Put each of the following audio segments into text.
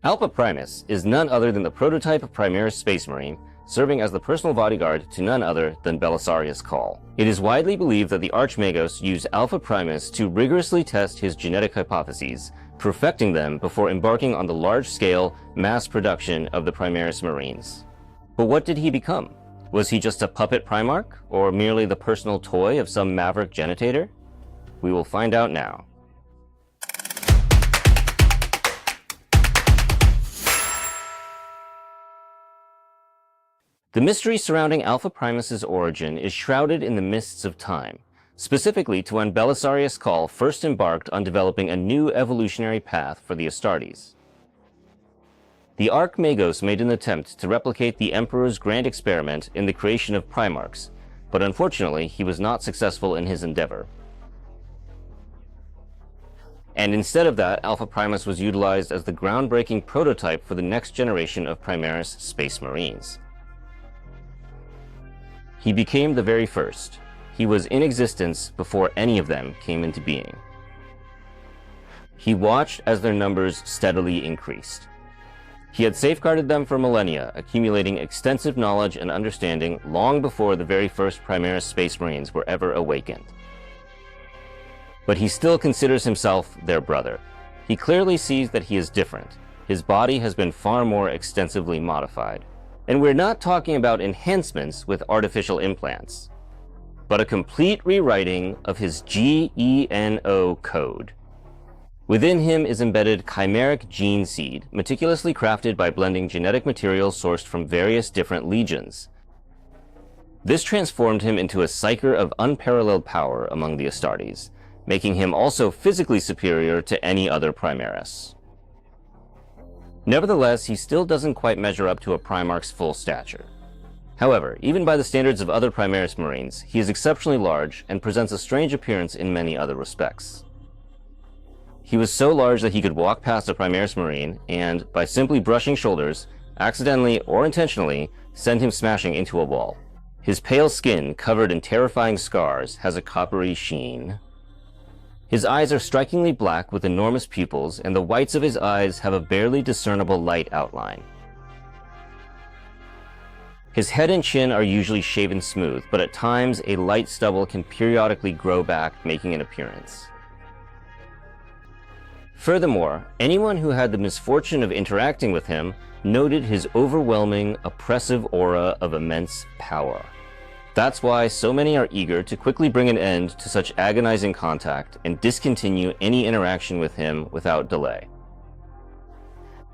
Alpha Primus is none other than the prototype Primaris Space Marine, serving as the personal bodyguard to none other than Belisarius Cawl. It is widely believed that the Archmagos used Alpha Primus to rigorously test his genetic hypotheses, perfecting them before embarking on the large-scale mass production of the Primaris Marines. But what did he become? Was he just a puppet Primarch, or merely the personal toy of some maverick genitator? We will find out now. The mystery surrounding Alpha Primus's origin is shrouded in the mists of time, specifically to when Belisarius Cawl first embarked on developing a new evolutionary path for the Astartes. The Archmagos made an attempt to replicate the Emperor's grand experiment in the creation of Primarchs, but unfortunately he was not successful in his endeavor. And instead of that, Alpha Primus was utilized as the groundbreaking prototype for the next generation of Primaris Space Marines. He became the very first. He was in existence before any of them came into being. He watched as their numbers steadily increased. He had safeguarded them for millennia, accumulating extensive knowledge and understanding long before the very first Primaris Space Marines were ever awakened. But he still considers himself their brother. He clearly sees that he is different. His body has been far more extensively modified. And we're not talking about enhancements with artificial implants, but a complete rewriting of his GENO code. Within him is embedded chimeric gene seed, meticulously crafted by blending genetic materials sourced from various different legions. This transformed him into a psyker of unparalleled power among the Astartes, making him also physically superior to any other Primaris. Nevertheless, he still doesn't quite measure up to a Primarch's full stature. However, even by the standards of other Primaris Marines, he is exceptionally large and presents a strange appearance in many other respects. He was so large that he could walk past a Primaris Marine and, by simply brushing shoulders, accidentally or intentionally, send him smashing into a wall. His pale skin, covered in terrifying scars, has a coppery sheen. His eyes are strikingly black with enormous pupils, and the whites of his eyes have a barely discernible light outline. His head and chin are usually shaven smooth, but at times a light stubble can periodically grow back, making an appearance. Furthermore, anyone who had the misfortune of interacting with him noted his overwhelming, oppressive aura of immense power. That's why so many are eager to quickly bring an end to such agonizing contact and discontinue any interaction with him without delay.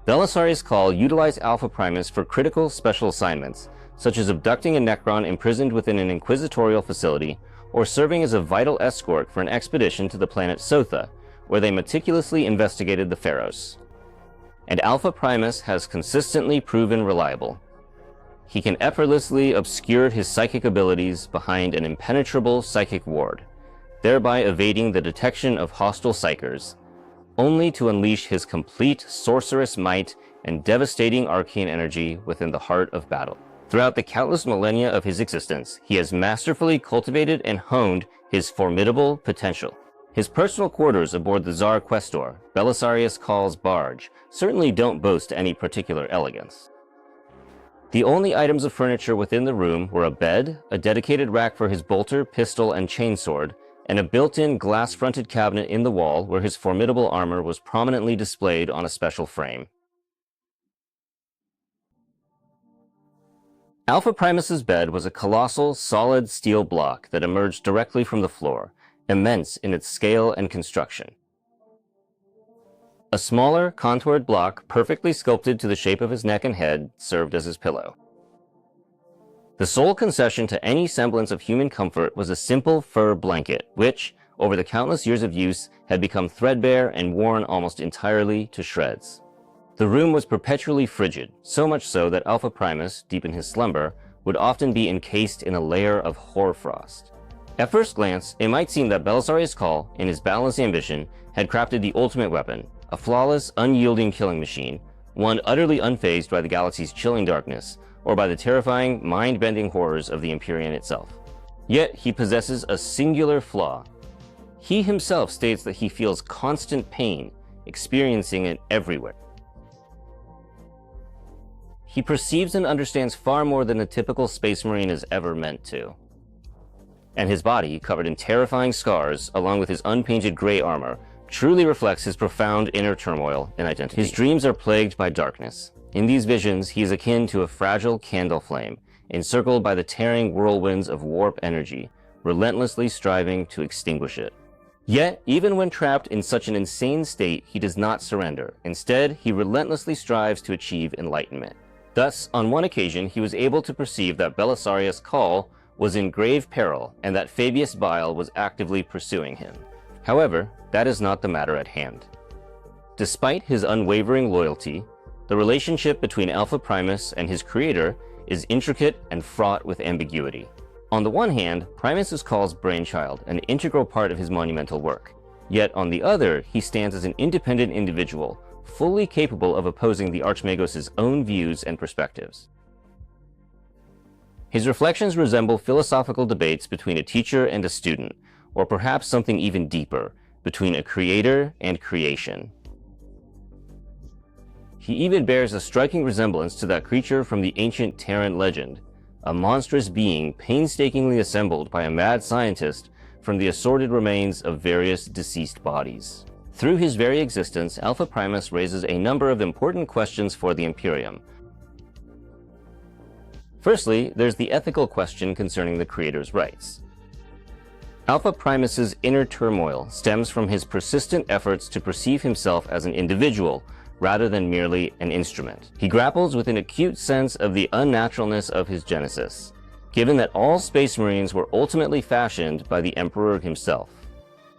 Belisarius Cawl utilized Alpha Primus for critical special assignments, such as abducting a Necron imprisoned within an inquisitorial facility, or serving as a vital escort for an expedition to the planet Sotha, where they meticulously investigated the Pharaohs. And Alpha Primus has consistently proven reliable. He can effortlessly obscure his psychic abilities behind an impenetrable psychic ward, thereby evading the detection of hostile psykers, only to unleash his complete sorcerous might and devastating arcane energy within the heart of battle. Throughout the countless millennia of his existence, he has masterfully cultivated and honed his formidable potential. His personal quarters aboard the Tsar Questor, Belisarius Cawl's barge, certainly don't boast any particular elegance. The only items of furniture within the room were a bed, a dedicated rack for his bolter, pistol, and chainsword, and a built-in glass-fronted cabinet in the wall where his formidable armor was prominently displayed on a special frame. Alpha Primus's bed was a colossal, solid steel block that emerged directly from the floor, immense in its scale and construction. A smaller, contoured block, perfectly sculpted to the shape of his neck and head, served as his pillow. The sole concession to any semblance of human comfort was a simple fur blanket, which, over the countless years of use, had become threadbare and worn almost entirely to shreds. The room was perpetually frigid, so much so that Alpha Primus, deep in his slumber, would often be encased in a layer of hoarfrost. At first glance, it might seem that Belisarius Cawl, in his boundless ambition, had crafted the ultimate weapon, a flawless, unyielding killing machine, one utterly unfazed by the galaxy's chilling darkness, or by the terrifying, mind-bending horrors of the Imperium itself. Yet he possesses a singular flaw. He himself states that he feels constant pain, experiencing it everywhere. He perceives and understands far more than a typical Space Marine is ever meant to. And his body, covered in terrifying scars, along with his unpainted gray armor, truly reflects his profound inner turmoil and identity. His dreams are plagued by darkness. In these visions, he is akin to a fragile candle flame, encircled by the tearing whirlwinds of warp energy, relentlessly striving to extinguish it. Yet, even when trapped in such an insane state, he does not surrender. Instead, he relentlessly strives to achieve enlightenment. Thus, on one occasion, he was able to perceive that Belisarius Cawl was in grave peril and that Fabius Bile was actively pursuing him. However, that is not the matter at hand. Despite his unwavering loyalty, the relationship between Alpha Primus and his creator is intricate and fraught with ambiguity. On the one hand, Primus is Cawl's brainchild, an integral part of his monumental work. Yet on the other, he stands as an independent individual, fully capable of opposing the Archmagos' own views and perspectives. His reflections resemble philosophical debates between a teacher and a student, or perhaps something even deeper, between a creator and creation. He even bears a striking resemblance to that creature from the ancient Terran legend, a monstrous being painstakingly assembled by a mad scientist from the assorted remains of various deceased bodies. Through his very existence, Alpha Primus raises a number of important questions for the Imperium. Firstly, there's the ethical question concerning the creator's rights. Alpha Primus's inner turmoil stems from his persistent efforts to perceive himself as an individual rather than merely an instrument. He grapples with an acute sense of the unnaturalness of his genesis, given that all Space Marines were ultimately fashioned by the Emperor himself.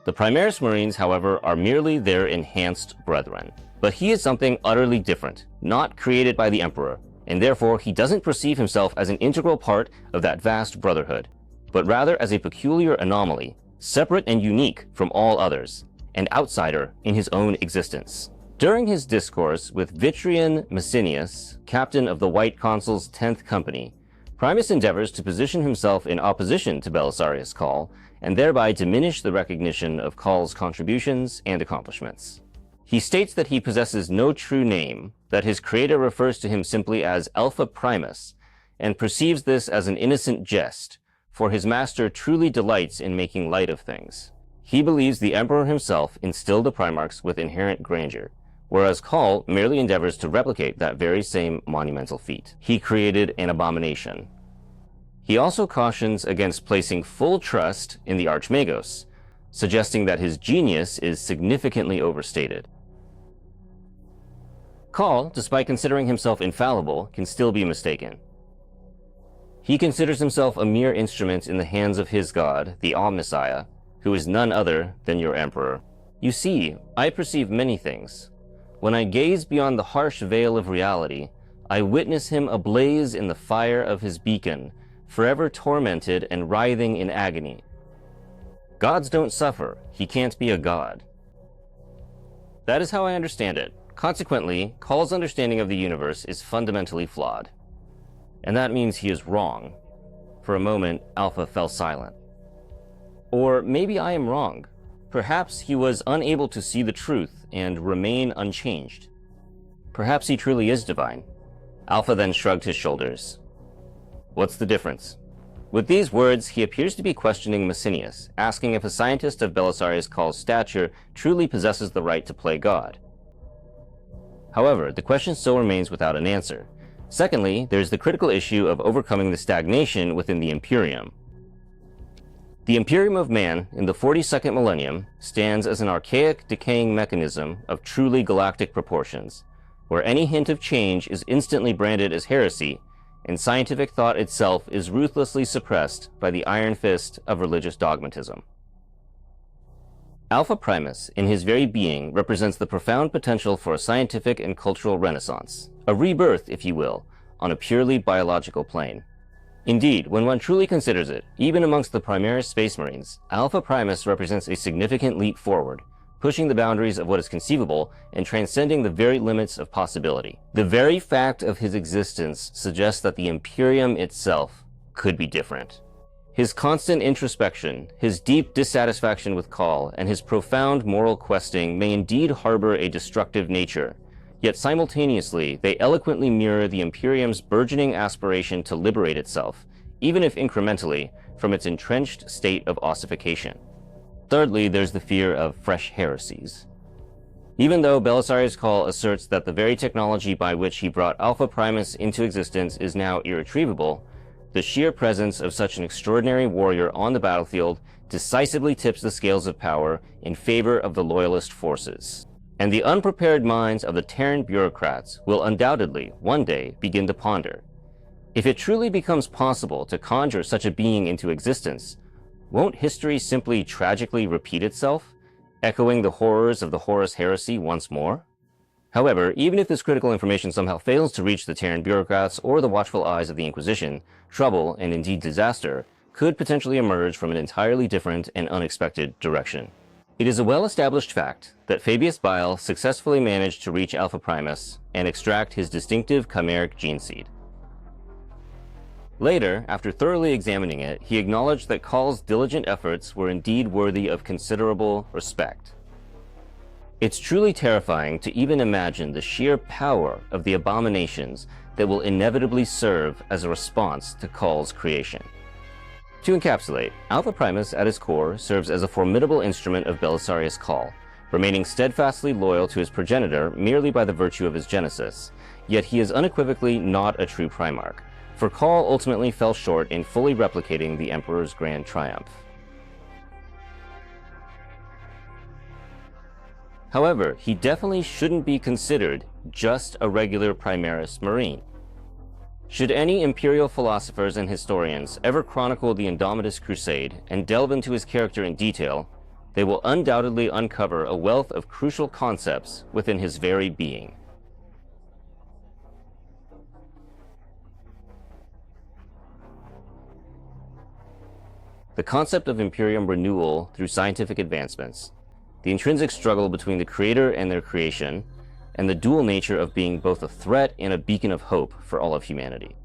The Primaris Marines, however, are merely their enhanced brethren. But he is something utterly different, not created by the Emperor, and therefore he doesn't perceive himself as an integral part of that vast brotherhood, but rather as a peculiar anomaly, separate and unique from all others, an outsider in his own existence. During his discourse with Vitrian Messinius, captain of the White Consul's 10th Company, Primus endeavors to position himself in opposition to Belisarius Cawl, and thereby diminish the recognition of Cawl's contributions and accomplishments. He states that he possesses no true name, that his creator refers to him simply as Alpha Primus, and perceives this as an innocent jest, for his master truly delights in making light of things. He believes the Emperor himself instilled the Primarchs with inherent grandeur, whereas Cawl merely endeavors to replicate that very same monumental feat. He created an abomination. He also cautions against placing full trust in the Archmagos, suggesting that his genius is significantly overstated. Cawl, despite considering himself infallible, can still be mistaken. He considers himself a mere instrument in the hands of his god, the All-Messiah, who is none other than your Emperor. You see, I perceive many things. When I gaze beyond the harsh veil of reality, I witness him ablaze in the fire of his beacon, forever tormented and writhing in agony. Gods don't suffer. He can't be a god. That is how I understand it. Consequently, Cawl's understanding of the universe is fundamentally flawed. And that means he is wrong. For a moment, Alpha fell silent. Or maybe I am wrong. Perhaps he was unable to see the truth and remain unchanged. Perhaps he truly is divine. Alpha then shrugged his shoulders. What's the difference? With these words, he appears to be questioning Messinius, asking if a scientist of Belisarius Cawl's stature truly possesses the right to play God. However, the question still remains without an answer. Secondly, there's the critical issue of overcoming the stagnation within the Imperium. The Imperium of Man, in the 42nd millennium, stands as an archaic, decaying mechanism of truly galactic proportions, where any hint of change is instantly branded as heresy, and scientific thought itself is ruthlessly suppressed by the iron fist of religious dogmatism. Alpha Primus, in his very being, represents the profound potential for a scientific and cultural renaissance, a rebirth, if you will, on a purely biological plane. Indeed, when one truly considers it, even amongst the Primaris Space Marines, Alpha Primus represents a significant leap forward, pushing the boundaries of what is conceivable and transcending the very limits of possibility. The very fact of his existence suggests that the Imperium itself could be different. His constant introspection, his deep dissatisfaction with Cawl, and his profound moral questing may indeed harbor a destructive nature, Yet simultaneously, they eloquently mirror the Imperium's burgeoning aspiration to liberate itself, even if incrementally, from its entrenched state of ossification. Thirdly, there's the fear of fresh heresies. Even though Belisarius Cawl asserts that the very technology by which he brought Alpha Primus into existence is now irretrievable, the sheer presence of such an extraordinary warrior on the battlefield decisively tips the scales of power in favor of the loyalist forces. And the unprepared minds of the Terran bureaucrats will undoubtedly, one day, begin to ponder. If it truly becomes possible to conjure such a being into existence, won't history simply tragically repeat itself, echoing the horrors of the Horus Heresy once more? However, even if this critical information somehow fails to reach the Terran bureaucrats or the watchful eyes of the Inquisition, trouble, and indeed disaster, could potentially emerge from an entirely different and unexpected direction. It is a well-established fact that Fabius Bile successfully managed to reach Alpha Primus and extract his distinctive chimeric gene seed. Later, after thoroughly examining it, he acknowledged that Cawl's diligent efforts were indeed worthy of considerable respect. It's truly terrifying to even imagine the sheer power of the abominations that will inevitably serve as a response to Cawl's creation. To encapsulate, Alpha Primus at its core serves as a formidable instrument of Belisarius Cawl, remaining steadfastly loyal to his progenitor merely by the virtue of his genesis, yet he is unequivocally not a true Primarch, for Cawl ultimately fell short in fully replicating the Emperor's grand triumph. However, he definitely shouldn't be considered just a regular Primaris Marine. Should any Imperial philosophers and historians ever chronicle the Indomitus Crusade and delve into his character in detail, they will undoubtedly uncover a wealth of crucial concepts within his very being. The concept of Imperium renewal through scientific advancements, the intrinsic struggle between the creator and their creation, and the dual nature of being both a threat and a beacon of hope for all of humanity.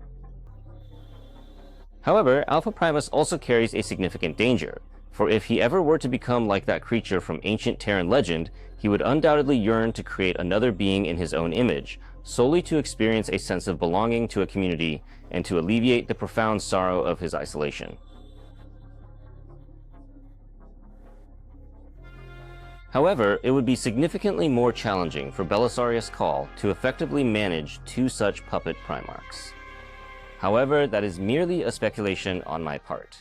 However, Alpha Primus also carries a significant danger, for if he ever were to become like that creature from ancient Terran legend, he would undoubtedly yearn to create another being in his own image, solely to experience a sense of belonging to a community and to alleviate the profound sorrow of his isolation. However, it would be significantly more challenging for Belisarius Cawl to effectively manage two such puppet Primarchs. However, that is merely a speculation on my part.